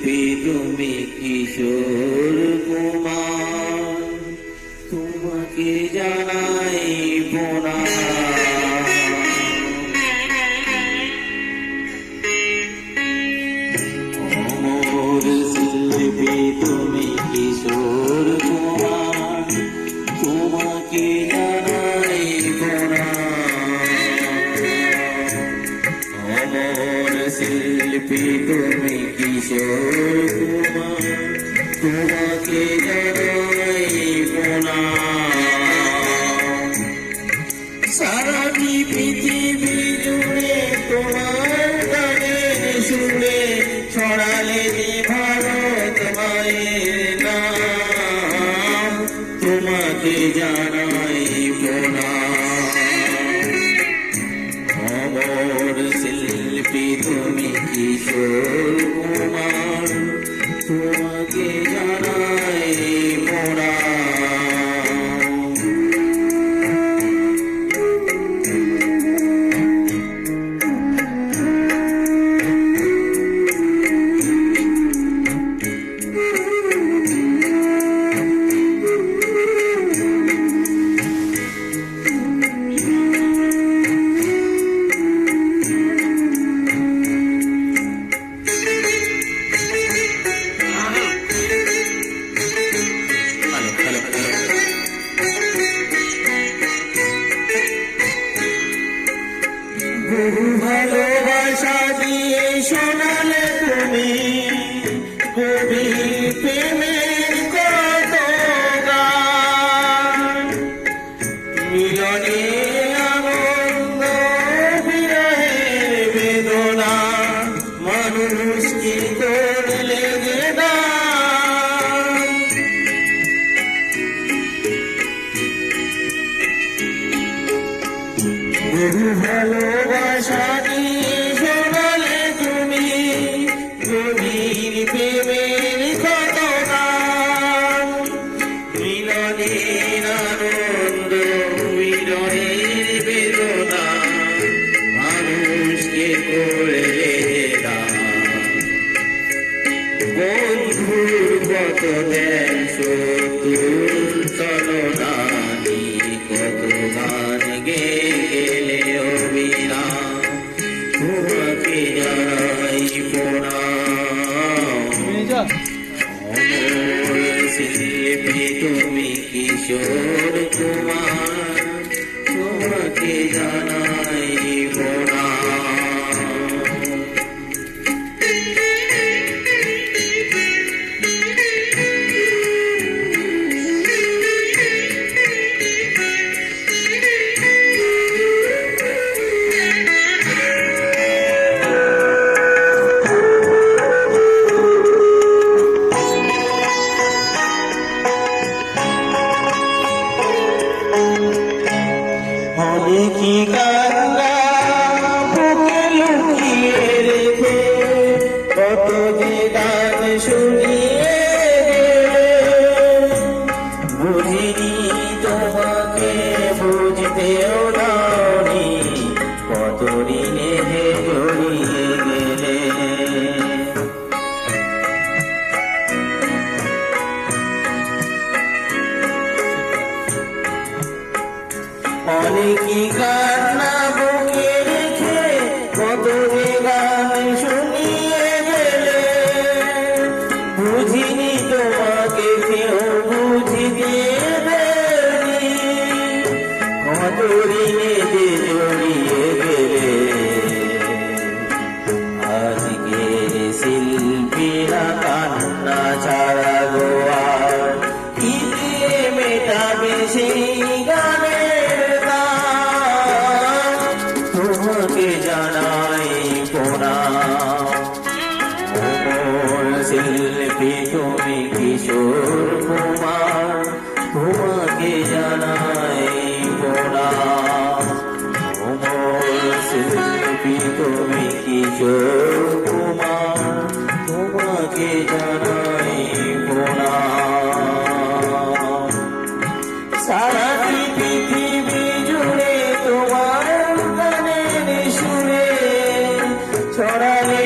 শিল্পী তুমি কিশোর কুমার, তোমাকে জানাই প্রণাম। অমর শিল্পী তুমি কিশোর কুমার, তোমাকে জানাই প্রণাম। অমর শিল্পী তুমি কিশোর কুমার, তোমাকে জানাই প্রণাম। সারাটি পৃথিবী জুড়ে তোমার গানের সুরে ছড়ালে যে ভারত মায়ের নাম, তোমাকে জানাই প্রণাম। অমর শিল্পী তুমি কিশোর কুমার, তোমাকে জানাই প্রণাম। বহু ভালোবাসা দিয়ে শোনালে তুমি গভীর প্রেমের কত গান। মিলনে আনন্দ বিরহের বেদনা, মানুষকে করলে যে দান। বহু ভালোবাসা দিয়ে শোনালে তুমি গভীর প্রেমের কত গান। মিলনের আনন্দ বিরহের বেদনা, মানুষকে করলে দান। বন্ধুর কত দেন শত্রুর চলনানি, কত গান গেলে অবিরাম, তোমাকে জানাই প্রণাম। অমর শিল্পী তুমি কিশোর কুমার, তোমাকে জানাই প্রণাম। অনেকই কান্না বুকে লুকিয়ে রেখে, কত যে গান শুনিয়ে গেলে। বুঝিনি তোমাকে বুঝতেও দাওনি, কত ঋণে যে জড়িয়ে গেলে। অনেকই কান্না বুকে রেখে, কত যে গান শুনিয়ে গেলে। বুঝিনি তোমাকে কেউ বুঝিয়ে দেয়নি, কত ঋণে যে জড়িয়ে গেলে। আজকের শিল্পীরা কান্না ছাড়া গোয়ার, কি দিয়ে মেটাবে সেই গানের গান, তোমাকে জানাই প্রণাম। অমর শিল্পী তুমি কিশোর কুমার, তোমাকে জানাই প্রণাম। অমর শিল্পী তুমি কিশোর কুমার, তোমাকে জানাই প্রণাম। সারাটি পৃথিবী জুড়ে তোমার গানের সুরে ছড়ালে